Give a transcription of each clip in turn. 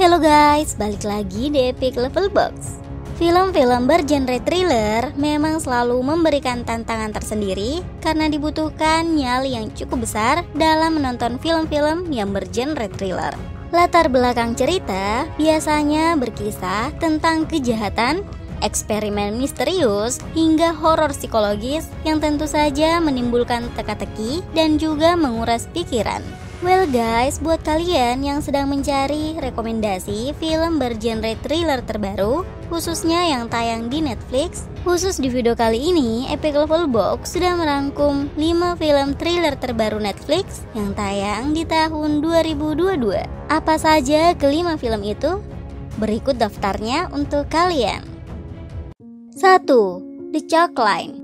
Halo guys, balik lagi di Epic Level Box. Film-film bergenre thriller memang selalu memberikan tantangan tersendiri karena dibutuhkan nyali yang cukup besar dalam menonton film-film yang bergenre thriller. Latar belakang cerita biasanya berkisah tentang kejahatan, eksperimen misterius, hingga horor psikologis yang tentu saja menimbulkan teka-teki dan juga menguras pikiran. Well guys, buat kalian yang sedang mencari rekomendasi film bergenre thriller terbaru, khususnya yang tayang di Netflix, khusus di video kali ini, Epic Level Box sudah merangkum 5 film thriller terbaru Netflix yang tayang di tahun 2022. Apa saja kelima film itu? Berikut daftarnya untuk kalian. 1. The Chalk Line.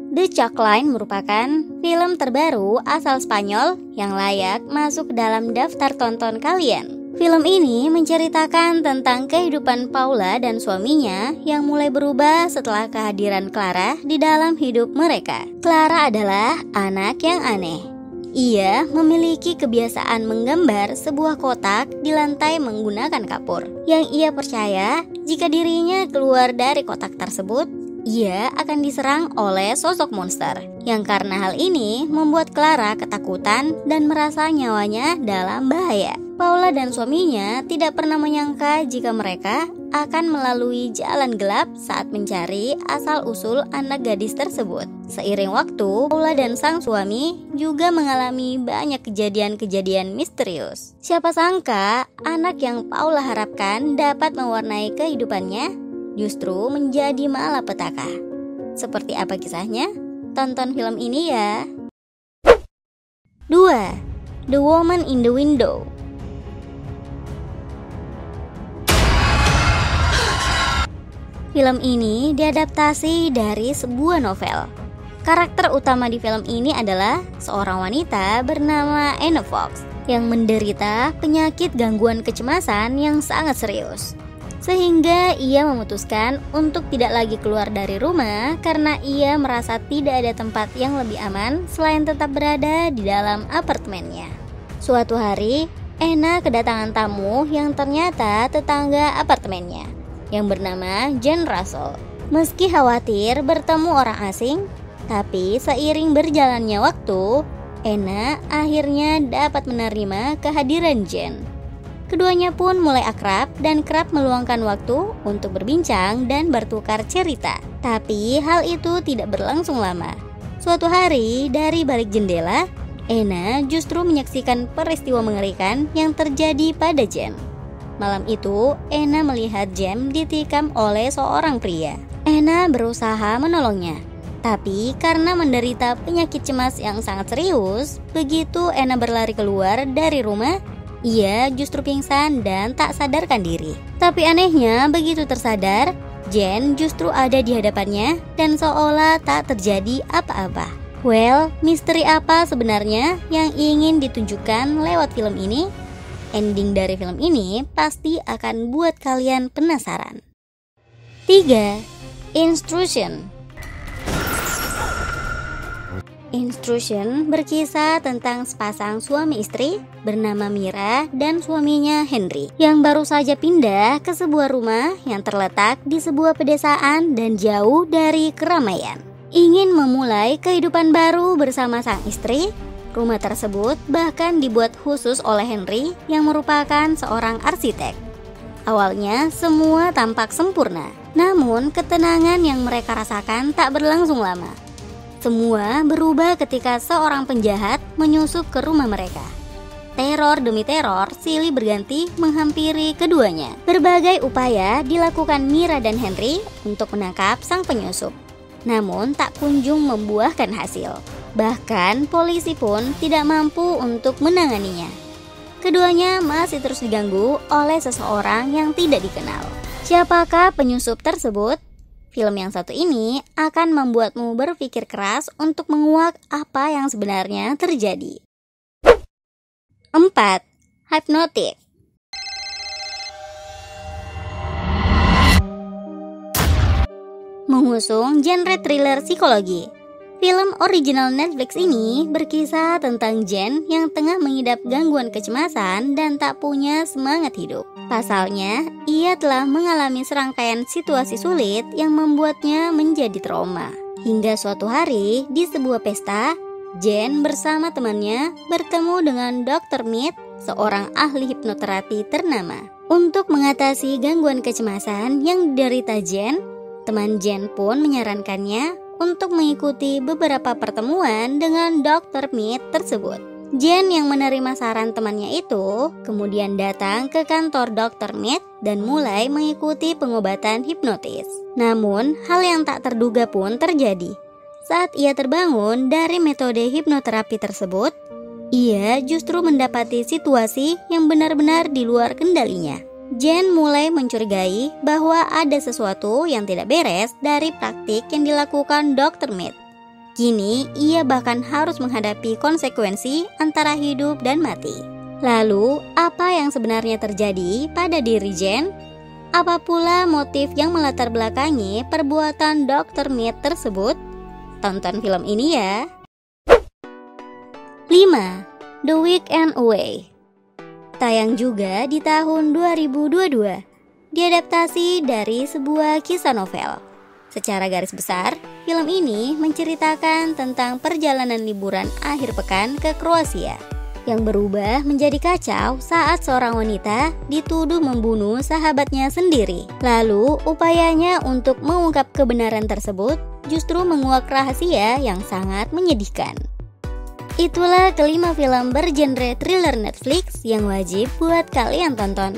The Chalk Line merupakan film terbaru asal Spanyol yang layak masuk dalam daftar tonton kalian. Film ini menceritakan tentang kehidupan Paula dan suaminya yang mulai berubah setelah kehadiran Clara di dalam hidup mereka. Clara adalah anak yang aneh. Ia memiliki kebiasaan menggambar sebuah kotak di lantai menggunakan kapur. Yang ia percaya jika dirinya keluar dari kotak tersebut, ia akan diserang oleh sosok monster, yang karena hal ini membuat Clara ketakutan dan merasa nyawanya dalam bahaya. Paula dan suaminya tidak pernah menyangka jika mereka akan melalui jalan gelap saat mencari asal-usul anak gadis tersebut. Seiring waktu, Paula dan sang suami juga mengalami banyak kejadian-kejadian misterius. Siapa sangka anak yang Paula harapkan dapat mewarnai kehidupannya justru menjadi malapetaka. Seperti apa kisahnya? Tonton film ini ya. 2. The Woman in the Window. Film ini diadaptasi dari sebuah novel. Karakter utama di film ini adalah seorang wanita bernama Anna Fox yang menderita penyakit gangguan kecemasan yang sangat serius. Sehingga ia memutuskan untuk tidak lagi keluar dari rumah karena ia merasa tidak ada tempat yang lebih aman selain tetap berada di dalam apartemennya. Suatu hari, Anna kedatangan tamu yang ternyata tetangga apartemennya yang bernama Jane Russell. Meski khawatir bertemu orang asing, tapi seiring berjalannya waktu, Anna akhirnya dapat menerima kehadiran Jane. Keduanya pun mulai akrab dan kerap meluangkan waktu untuk berbincang dan bertukar cerita. Tapi hal itu tidak berlangsung lama. Suatu hari dari balik jendela, Anna justru menyaksikan peristiwa mengerikan yang terjadi pada Jem. Malam itu, Anna melihat Jem ditikam oleh seorang pria. Anna berusaha menolongnya. Tapi karena menderita penyakit cemas yang sangat serius, begitu Anna berlari keluar dari rumah, ia justru pingsan dan tak sadarkan diri. Tapi anehnya, begitu tersadar, Jen justru ada di hadapannya dan seolah tak terjadi apa-apa. Well, misteri apa sebenarnya yang ingin ditunjukkan lewat film ini? Ending dari film ini pasti akan buat kalian penasaran. 3. Intrusion. Intrusion berkisah tentang sepasang suami istri bernama Mira dan suaminya Henry yang baru saja pindah ke sebuah rumah yang terletak di sebuah pedesaan dan jauh dari keramaian. Ingin memulai kehidupan baru bersama sang istri, rumah tersebut bahkan dibuat khusus oleh Henry yang merupakan seorang arsitek. Awalnya semua tampak sempurna, namun ketenangan yang mereka rasakan tak berlangsung lama. Semua berubah ketika seorang penjahat menyusup ke rumah mereka. Teror demi teror silih berganti menghampiri keduanya. Berbagai upaya dilakukan Mira dan Henry untuk menangkap sang penyusup, namun tak kunjung membuahkan hasil. Bahkan polisi pun tidak mampu untuk menanganinya. Keduanya masih terus diganggu oleh seseorang yang tidak dikenal. Siapakah penyusup tersebut? Film yang satu ini akan membuatmu berpikir keras untuk menguak apa yang sebenarnya terjadi. 4. Hypnotic. Mengusung genre thriller psikologi, Film original Netflix ini berkisah tentang Jen yang tengah mengidap gangguan kecemasan dan tak punya semangat hidup. Pasalnya, ia telah mengalami serangkaian situasi sulit yang membuatnya menjadi trauma. Hingga suatu hari, di sebuah pesta, Jen bersama temannya bertemu dengan Dr. Mead, seorang ahli hipnoterapi ternama. Untuk mengatasi gangguan kecemasan yang diderita Jen, teman Jen pun menyarankannya untuk mengikuti beberapa pertemuan dengan Dr. Mead tersebut. Jen yang menerima saran temannya itu kemudian datang ke kantor Dr. Mead dan mulai mengikuti pengobatan hipnotis. Namun, hal yang tak terduga pun terjadi. Saat ia terbangun dari metode hipnoterapi tersebut, ia justru mendapati situasi yang benar-benar di luar kendalinya. Jen mulai mencurigai bahwa ada sesuatu yang tidak beres dari praktik yang dilakukan Dr. Mead. Kini, ia bahkan harus menghadapi konsekuensi antara hidup dan mati. Lalu, apa yang sebenarnya terjadi pada diri Jen? Apa pula motif yang melatar belakangi perbuatan Dr. Mead tersebut? Tonton film ini ya. 5. The Weekend Away. Tayang juga di tahun 2022, diadaptasi dari sebuah kisah novel. Secara garis besar, film ini menceritakan tentang perjalanan liburan akhir pekan ke Kroasia yang berubah menjadi kacau saat seorang wanita dituduh membunuh sahabatnya sendiri. Lalu, upayanya untuk mengungkap kebenaran tersebut justru menguak rahasia yang sangat menyedihkan. Itulah kelima film bergenre thriller Netflix yang wajib buat kalian tonton.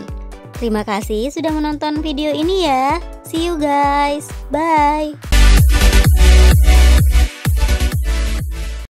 Terima kasih sudah menonton video ini ya. See you guys. Bye.